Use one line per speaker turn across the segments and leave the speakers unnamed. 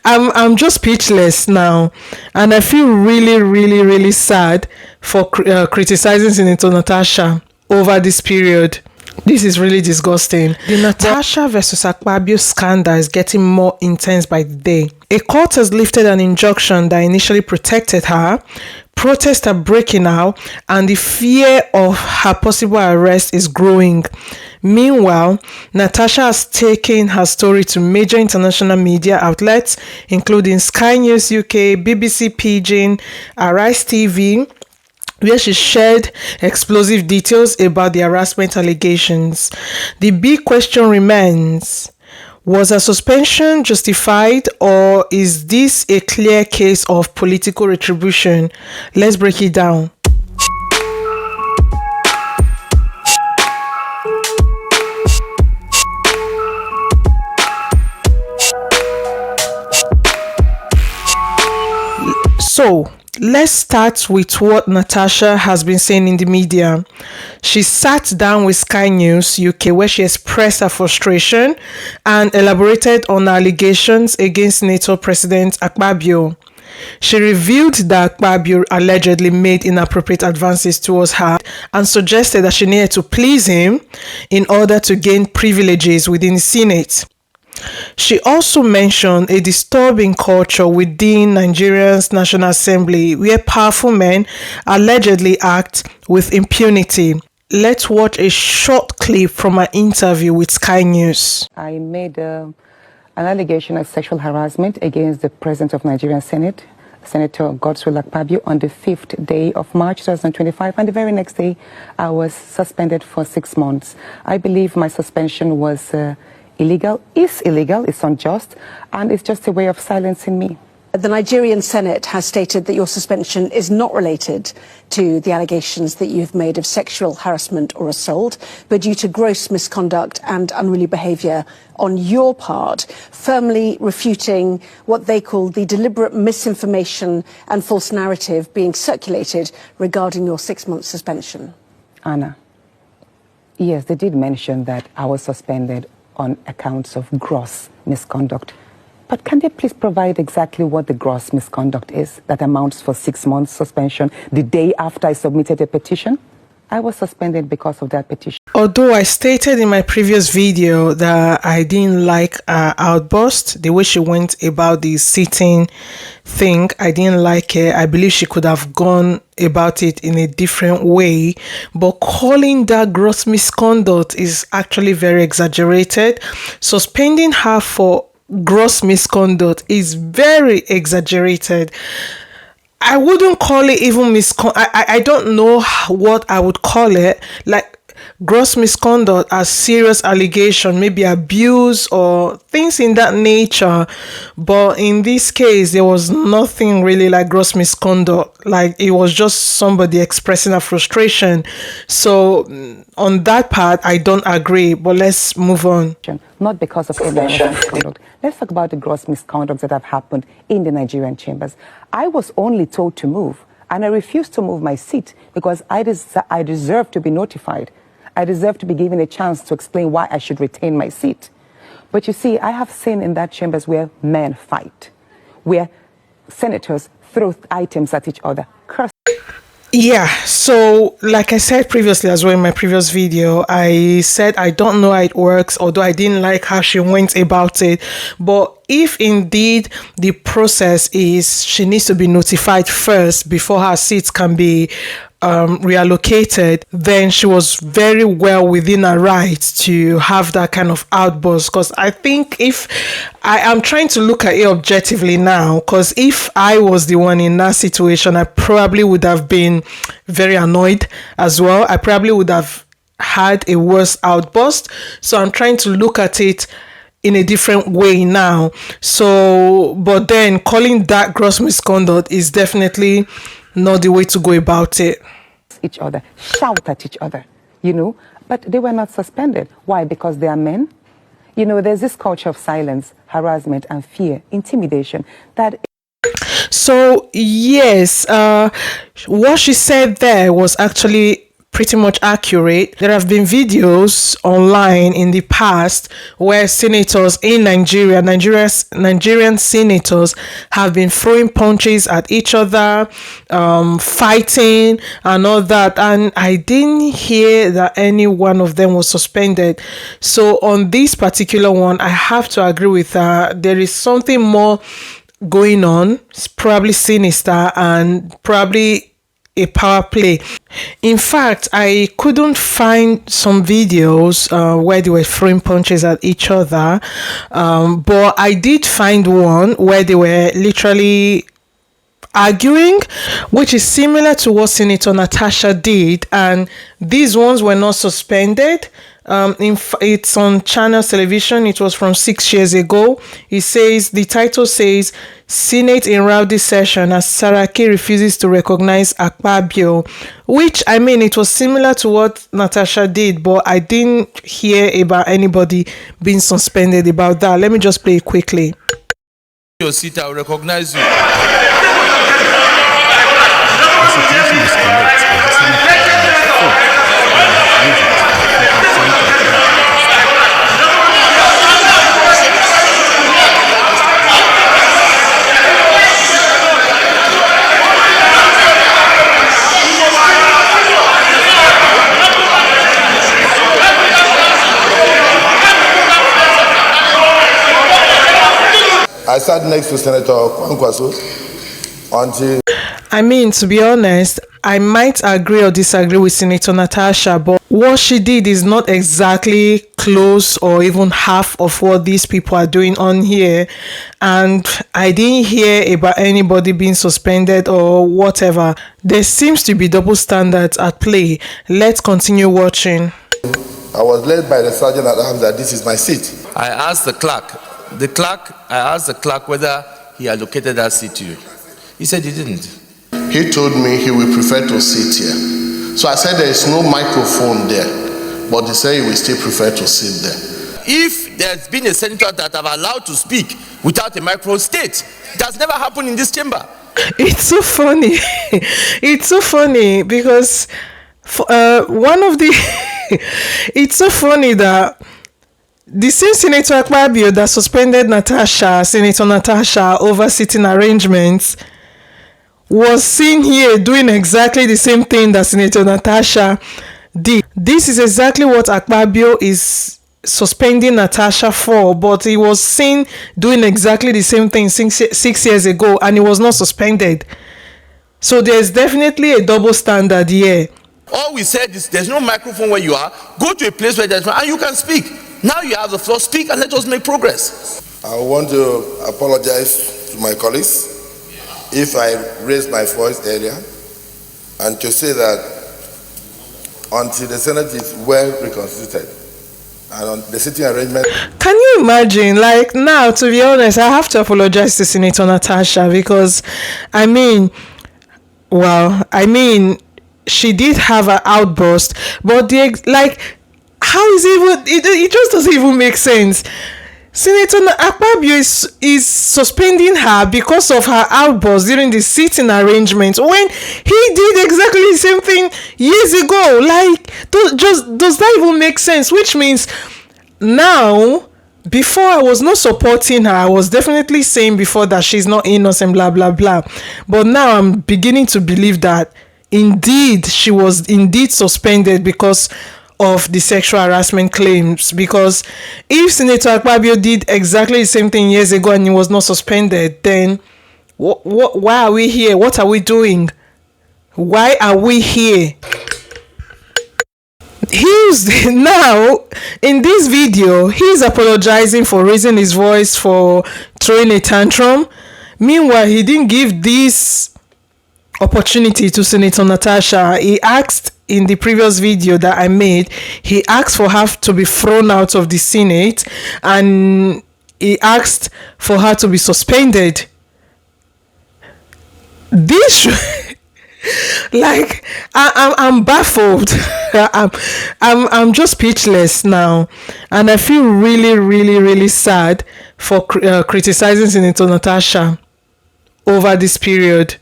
I'm just speechless now, and I feel really, really, really sad for criticizing Senator Natasha over this period. This is really disgusting. The Natasha versus Akpabio scandal is getting more intense by the day. A court has lifted an injunction that initially protected her. Protests are breaking out, and the fear of her possible arrest is growing. Meanwhile, Natasha has taken her story to major international media outlets, including Sky News UK, BBC Pidgin, Arise TV, where she shared explosive details about the harassment allegations. The big question remains, was her suspension justified, or is this a clear case of political retribution? Let's break it down. So, let's start with what Natasha has been saying in the media. She sat down with Sky News UK, where she expressed her frustration and elaborated on allegations against Senate President Akpabio. She revealed that Akpabio allegedly made inappropriate advances towards her and suggested that she needed to please him in order to gain privileges within the Senate. She also mentioned a disturbing culture within Nigeria's National Assembly where powerful men allegedly act with impunity. Let's watch a short clip from her interview with Sky News.
I made an allegation of sexual harassment against the President of Nigerian Senate, Senator Godswill Akpabio, on the 5th day of March 2025, and the very next day I was suspended for 6 months. I believe my suspension was illegal, it's unjust, and it's just a way of silencing me.
The Nigerian Senate has stated that your suspension is not related to the allegations that you've made of sexual harassment or assault, but due to gross misconduct and unruly behaviour on your part, firmly refuting what they call the deliberate misinformation and false narrative being circulated regarding your 6-month suspension.
Anna, yes, they did mention that I was suspended on accounts of gross misconduct. But can they please provide exactly what the gross misconduct is that amounts for 6 months suspension the day after I submitted a petition? I was suspended because of that petition.
Although I stated in my previous video that I didn't like her outburst, the way she went about the sitting thing, I didn't like it. I believe she could have gone about it in a different way, but calling that gross misconduct is actually very exaggerated. Suspending her for gross misconduct is very exaggerated. I wouldn't call it even I don't know what I would call it. Like gross misconduct as serious allegation, maybe abuse or things in that nature. But in this case, there was nothing really like gross misconduct. Like it was just somebody expressing a frustration. So on that part, I don't agree. But let's move on.
Not because of any misconduct. Let's talk about the gross misconduct that have happened in the Nigerian chambers. I was only told to move, and I refused to move my seat because I deserve to be notified. I deserve to be given a chance to explain why I should retain my seat. But you see, I have seen in that chambers where men fight, where senators throw items at each other, curse.
Yeah, so like I said previously as well in my previous video, I said I don't know how it works, although I didn't like how she went about it. But if indeed the process is she needs to be notified first before her seat can be reallocated, then she was very well within her right to have that kind of outburst. Because I think if I am trying to look at it objectively now, because if I was the one in that situation, I probably would have been very annoyed as well. I probably would have had a worse outburst. So I'm trying to look at it in a different way now. So, but then calling that gross misconduct is definitely not the way to go about it.
Each other, shout at each other, you know, but they were not suspended. Why? Because they are men. You know, there's this culture of silence, harassment and fear, intimidation that.
So yes, what she said there was actually pretty much accurate. There have been videos online in the past where senators in Nigerian senators have been throwing punches at each other, fighting and all that, and I didn't hear that any one of them was suspended. So on this particular one, I have to agree with her. There is something more going on. It's probably sinister and probably a power play. In fact, I couldn't find some videos where they were throwing punches at each other, but I did find one where they were literally arguing, which is similar to what Senator Natasha did, and these ones were not suspended. It's on Channel Television. It was from 6 years ago. The title says, Senate in rowdy session as Saraki refuses to recognize Akpabio, which, I mean, it was similar to what Natasha did, but I didn't hear about anybody being suspended about that. Let me just play it quickly.
Your seat, I will recognize you.
I sat next to Senator Kwankwaso until...
I mean, to be honest, I might agree or disagree with Senator Natasha, but what she did is not exactly close or even half of what these people are doing on here. And I didn't hear about anybody being suspended or whatever. There seems to be double standards at play. Let's continue watching.
I was led by the sergeant at arms that this is my seat.
I asked the clerk whether he allocated that seat to you. He said he didn't.
He told me he would prefer to sit here. So I said there is no microphone there, but he said he will still prefer to sit there.
If there's been a senator that have allowed to speak without a microphone, state. It has never happened in this chamber.
It's so funny. It's so funny because it's so funny that the same Senator Akpabio that suspended Senator Natasha over sitting arrangements was seen here doing exactly the same thing that Senator Natasha did. This is exactly what Akpabio is suspending Natasha for, but he was seen doing exactly the same thing 6 years ago and he was not suspended. So there's definitely a double standard here.
All we said is there's no microphone where you are. Go to a place where there's one and you can speak. Now you have the floor, speak and let us make progress.
I want to apologize to my colleagues if I raised my voice earlier, and to say that until the Senate is well reconstituted and on the sitting arrangement. Can
you imagine? Like, now, to be honest, I have to apologize to Senator Natasha because, she did have an outburst, but how is it just doesn't even make sense. Senator Akpabio is suspending her because of her outburst during the sitting arrangement when he did exactly the same thing years ago. Does that even make sense? Which means now, before I was not supporting her, I was definitely saying before that she's not innocent, blah, blah, blah. But now I'm beginning to believe that indeed she was indeed suspended because of the sexual harassment claims. Because if Senator Akpabio did exactly the same thing years ago and he was not suspended, then why are we here? What are we doing? Why are we here? Now in this video, he's apologizing for raising his voice, for throwing a tantrum. Meanwhile, he didn't give this opportunity to Senator Natasha. He asked in the previous video that I made, he asked for her to be thrown out of the Senate and he asked for her to be suspended. This I'm baffled. I'm just speechless now, and I feel really, really, really sad for criticizing Senator Natasha over this period.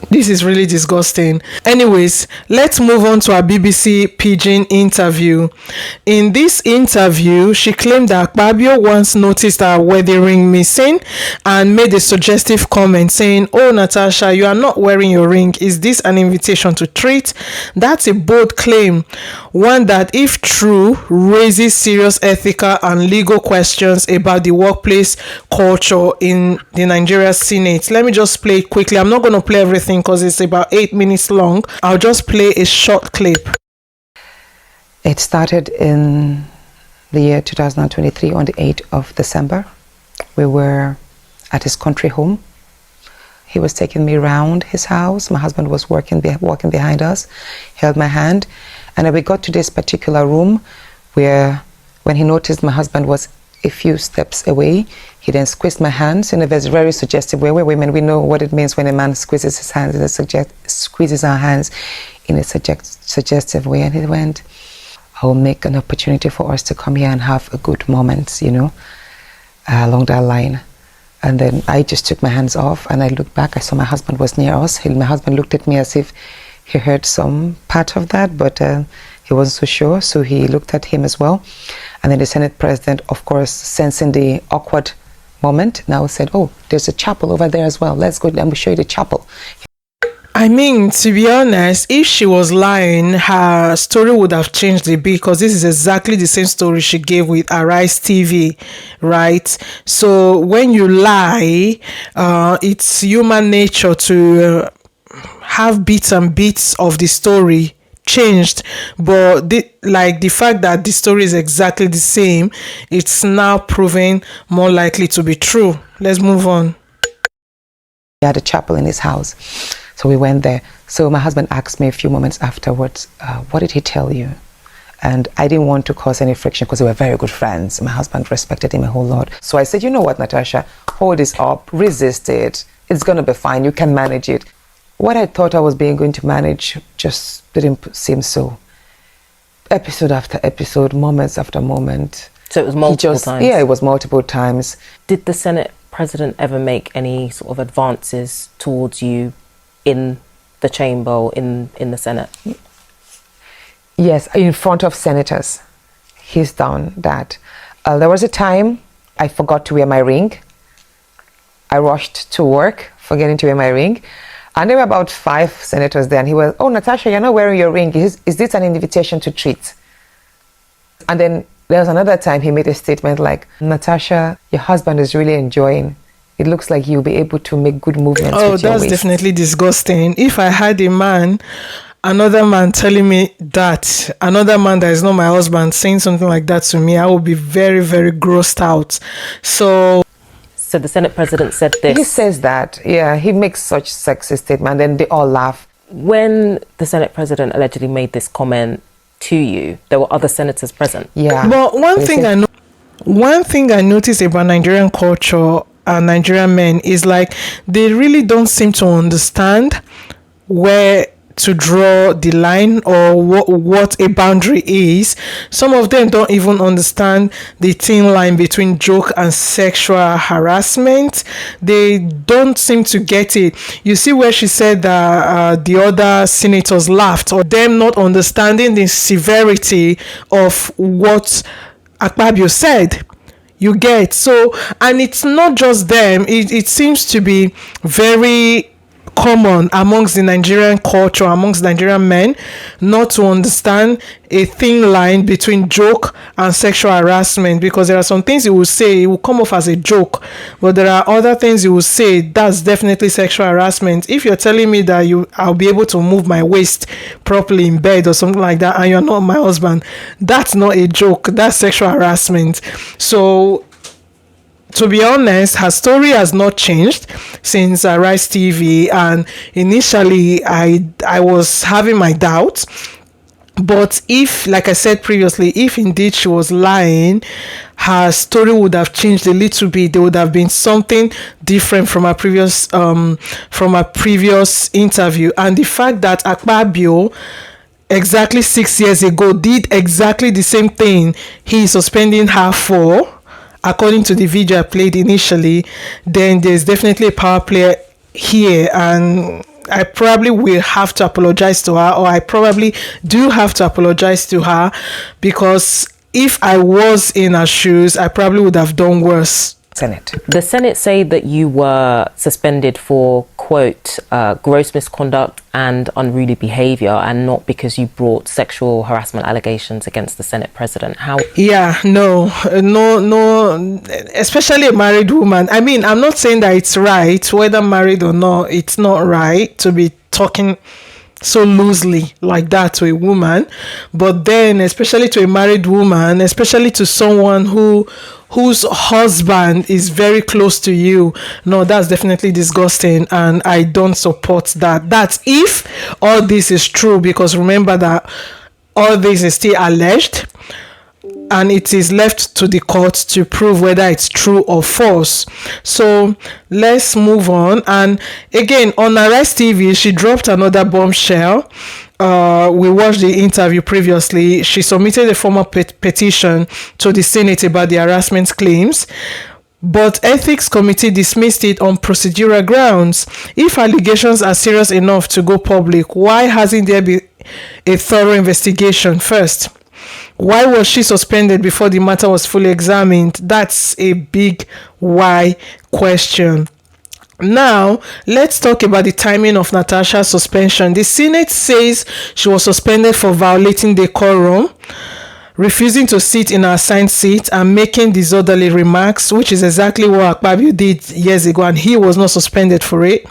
This is really disgusting. Anyways, let's move on to our BBC Pidgin interview. In this interview, she claimed that Akpabio once noticed her wedding ring missing and made a suggestive comment saying, "Oh, Natasha, you are not wearing your ring. Is this an invitation to treat?" That's a bold claim, one that, if true, raises serious ethical and legal questions about the workplace culture in the Nigerian Senate. Let me just play it quickly. I'm not going to play everything because it's about 8 minutes long. I'll just play a short clip.
It started in the year 2023 on the 8th of December. We were at his country home. He was taking me around his house. My husband was walking behind us, held my hand. And then we got to this particular room where when he noticed my husband was a few steps away, he then squeezed my hands in a very suggestive way. We're women, we know what it means when a man squeezes his hands, squeezes our hands in a suggestive way. And he went, "I will make an opportunity for us to come here and have a good moment, along that line." And then I just took my hands off and I looked back. I saw my husband was near us. My husband looked at me as if he heard some part of that, but he wasn't so sure. So he looked at him as well. And then the Senate President, of course, sensing the awkward moment, now said, "Oh, there's a chapel over there as well. Let's go, let me show you the chapel."
I mean, to be honest, if she was lying, her story would have changed a bit, because this is exactly the same story she gave with Arise TV, right? So when you lie, it's human nature to have bits and bits of the story changed, but the fact that the story is exactly the same, it's now proven more likely to be true. Let's move on.
He had a chapel in his house. So we went there. So my husband asked me a few moments afterwards, "What did he tell you?" And I didn't want to cause any friction because we were very good friends. My husband respected him a whole lot. So I said, "You know what, Natasha, hold this up, resist it. It's going to be fine. You can manage it." What I thought I was going to manage just didn't seem so. Episode after episode, moments after moment.
So it was multiple times?
Yeah, it was multiple times.
Did the Senate President ever make any sort of advances towards you in the chamber or in the Senate?
Yes, in front of senators. He's done that. There was a time I forgot to wear my ring. I rushed to work, forgetting to wear my ring. And there were about 5 senators there. And he was, "Oh, Natasha, you're not wearing your ring. Is this an invitation to treat?" And then there was another time he made a statement like, "Natasha, your husband is really enjoying. It looks like you'll be able to make good movements with your waist."
Oh, that's definitely disgusting. If I had a man, another man telling me that, another man that is not my husband saying something like that to me, I would be very, very grossed out. So
the Senate President said this.
He says that, yeah, he makes such sexist statement, and then they all laugh.
When the Senate President allegedly made this comment to you, there were other senators present.
Yeah.
But one thing I noticed about Nigerian culture and Nigerian men is like they really don't seem to understand where to draw the line or what a boundary is. Some of them don't even understand the thin line between joke and sexual harassment. They don't seem to get it. You see where she said that the other senators laughed, or them not understanding the severity of what Akpabio said. You get so, and it's not just them. It seems to be very common amongst the Nigerian culture, amongst Nigerian men, not to understand a thin line between joke and sexual harassment, because there are some things you will say, it will come off as a joke, but there are other things you will say that's definitely sexual harassment. If you're telling me that I'll be able to move my waist properly in bed or something like that, and you're not my husband, that's not a joke, that's sexual harassment. So to be honest, her story has not changed since Arise TV, and initially I was having my doubts. But if, like I said previously, if indeed she was lying, her story would have changed a little bit. There would have been something different from her previous interview. And the fact that Akpabio exactly 6 years ago did exactly the same thing he is suspending her for, according to the video I played initially, then there's definitely a power player here. And I probably will have to apologize to her, or I probably do have to apologize to her, because if I was in her shoes, I probably would have done worse.
Senate.
The Senate say that you were suspended for, quote, gross misconduct and unruly behaviour, and not because you brought sexual harassment allegations against the Senate President. How?
Yeah, no, especially a married woman. I mean, I'm not saying that it's right, whether married or not, it's not right to be talking so loosely like that to a woman. But then, especially to a married woman, especially to someone whose husband is very close to you, no, that's definitely disgusting, and I don't support that. That's if all this is true, because remember that all this is still alleged, and it is left to the court to prove whether it's true or false. So let's move on. And again, on Arise TV, she dropped another bombshell. We watched the interview previously. She submitted a formal petition to the Senate about the harassment claims, but ethics committee dismissed it on procedural grounds. If allegations are serious enough to go public, why hasn't there been a thorough investigation first? Why was she suspended before the matter was fully examined? That's a big why question. Now, let's talk about the timing of Natasha's suspension. The Senate says she was suspended for violating decorum, refusing to sit in her assigned seat, and making disorderly remarks, which is exactly what Akpabio did years ago, and he was not suspended for it.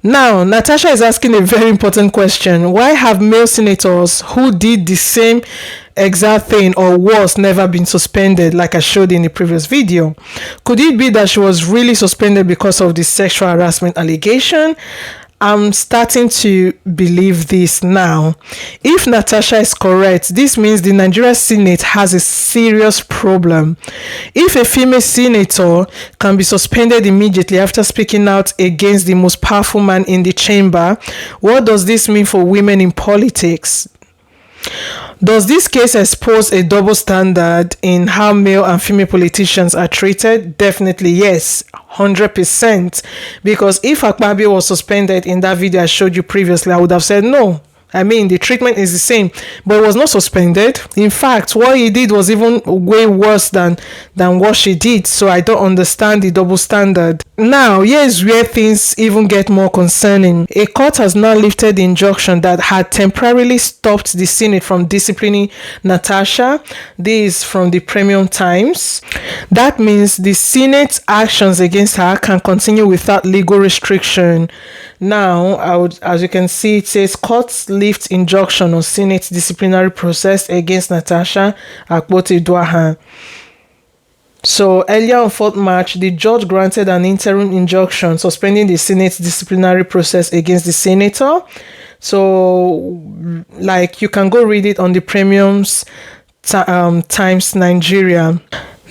Now, Natasha is asking a very important question. Why have male senators who did the same exact thing or worse never been suspended, like I showed in the previous video? Could it be that she was really suspended because of the sexual harassment allegation? I'm starting to believe this now. If Natasha is correct, this means the Nigerian Senate has a serious problem. If a female senator can be suspended immediately after speaking out against the most powerful man in the chamber, what does this mean for women in politics? Does this case expose a double standard in how male and female politicians are treated? Definitely yes, 100%. Because if Akpabio was suspended in that video I showed you previously, I would have said no. I mean, the treatment is the same, but it was not suspended. In fact, what he did was even way worse than what she did. So I don't understand the double standard. Now, here's where things even get more concerning. A court has now lifted the injunction that had temporarily stopped the Senate from disciplining Natasha. This is from the Premium Times. That means the Senate's actions against her can continue without legal restriction. Now, as you can see, it says courts lift injunction on Senate disciplinary process against Natasha Akpoti-Uduaghan. So earlier on 4th March, the judge granted an interim injunction suspending the Senate's disciplinary process against the senator. So, like, you can go read it on the Premium's Times Nigeria.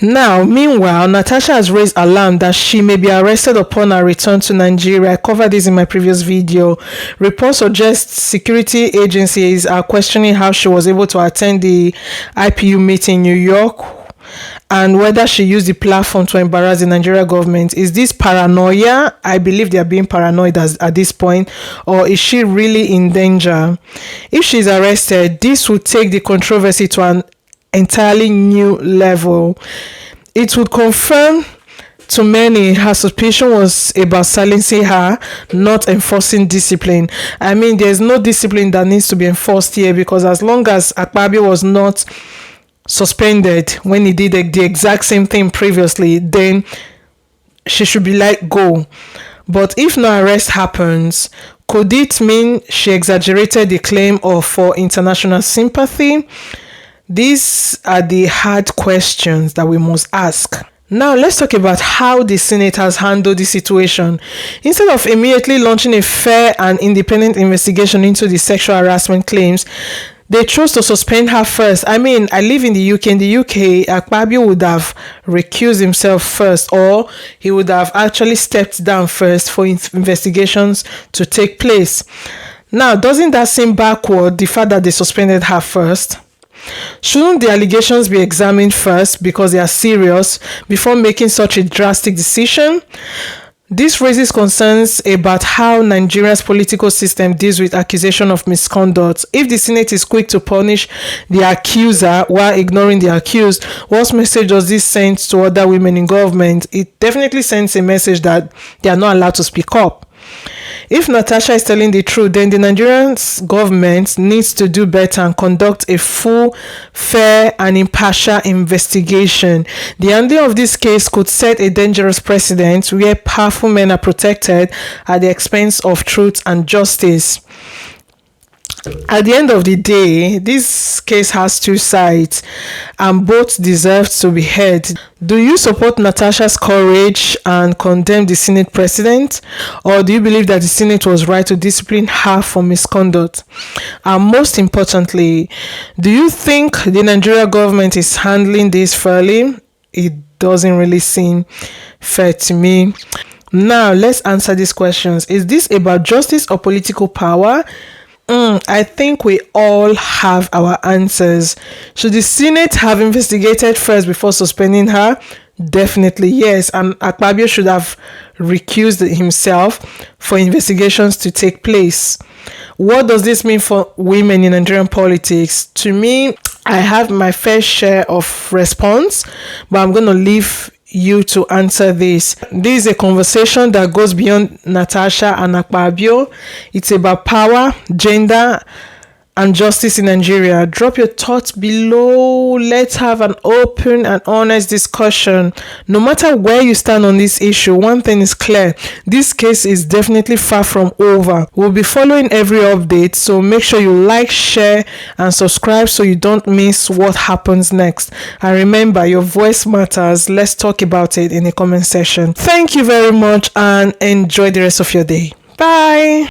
Now, meanwhile, Natasha has raised alarm that she may be arrested upon her return to Nigeria. I covered this in my previous video. Reports suggest security agencies are questioning how she was able to attend the IPU meeting in New York, and whether she used the platform to embarrass the Nigerian government. Is this paranoia? I believe they are being paranoid at this point. Or is she really in danger? If she's arrested, this would take the controversy to an entirely new level. It would confirm to many her suspicion was about silencing her, not enforcing discipline. I mean, there's no discipline that needs to be enforced here, because as long as Akpabio was not suspended when he did the exact same thing previously, then she should be let go. But if no arrest happens, could it mean she exaggerated the claim for international sympathy? These are the hard questions that we must ask. Now, let's talk about how the Senate has handled the situation. Instead of immediately launching a fair and independent investigation into the sexual harassment claims, they chose to suspend her first. I mean, I live in the UK. In the UK, Akpabio would have recused himself first, or he would have actually stepped down first for investigations to take place. Now, doesn't that seem backward, the fact that they suspended her first? Shouldn't the allegations be examined first because they are serious before making such a drastic decision? This raises concerns about how Nigeria's political system deals with accusation of misconduct. If the Senate is quick to punish the accuser while ignoring the accused, what message does this send to other women in government? It definitely sends a message that they are not allowed to speak up. If Natasha is telling the truth, then the Nigerian government needs to do better and conduct a full, fair, and impartial investigation. The handling of this case could set a dangerous precedent where powerful men are protected at the expense of truth and justice. At the end of the day, this case has two sides and both deserve to be heard. Do you support Natasha's courage and condemn the Senate President? Or do you believe that the Senate was right to discipline her for misconduct? And most importantly, do you think the Nigerian government is handling this fairly? It doesn't really seem fair to me. Now, let's answer these questions. Is this about justice or political power? I think we all have our answers. Should the Senate have investigated first before suspending her? Definitely yes, and Akpabio should have recused himself for investigations to take place. What does this mean for women in Nigerian politics? To me, I have my fair share of response, but I'm going to leave you to answer this. This is a conversation that goes beyond Natasha and Akpabio. It's about power, gender, and justice in Nigeria. Drop your thoughts below. Let's have an open and honest discussion. No matter where you stand on this issue, one thing is clear. This case is definitely far from over. We'll be following every update, so make sure you like, share, and subscribe so you don't miss what happens next. And remember, your voice matters. Let's talk about it in the comment section. Thank you very much and enjoy the rest of your day. Bye.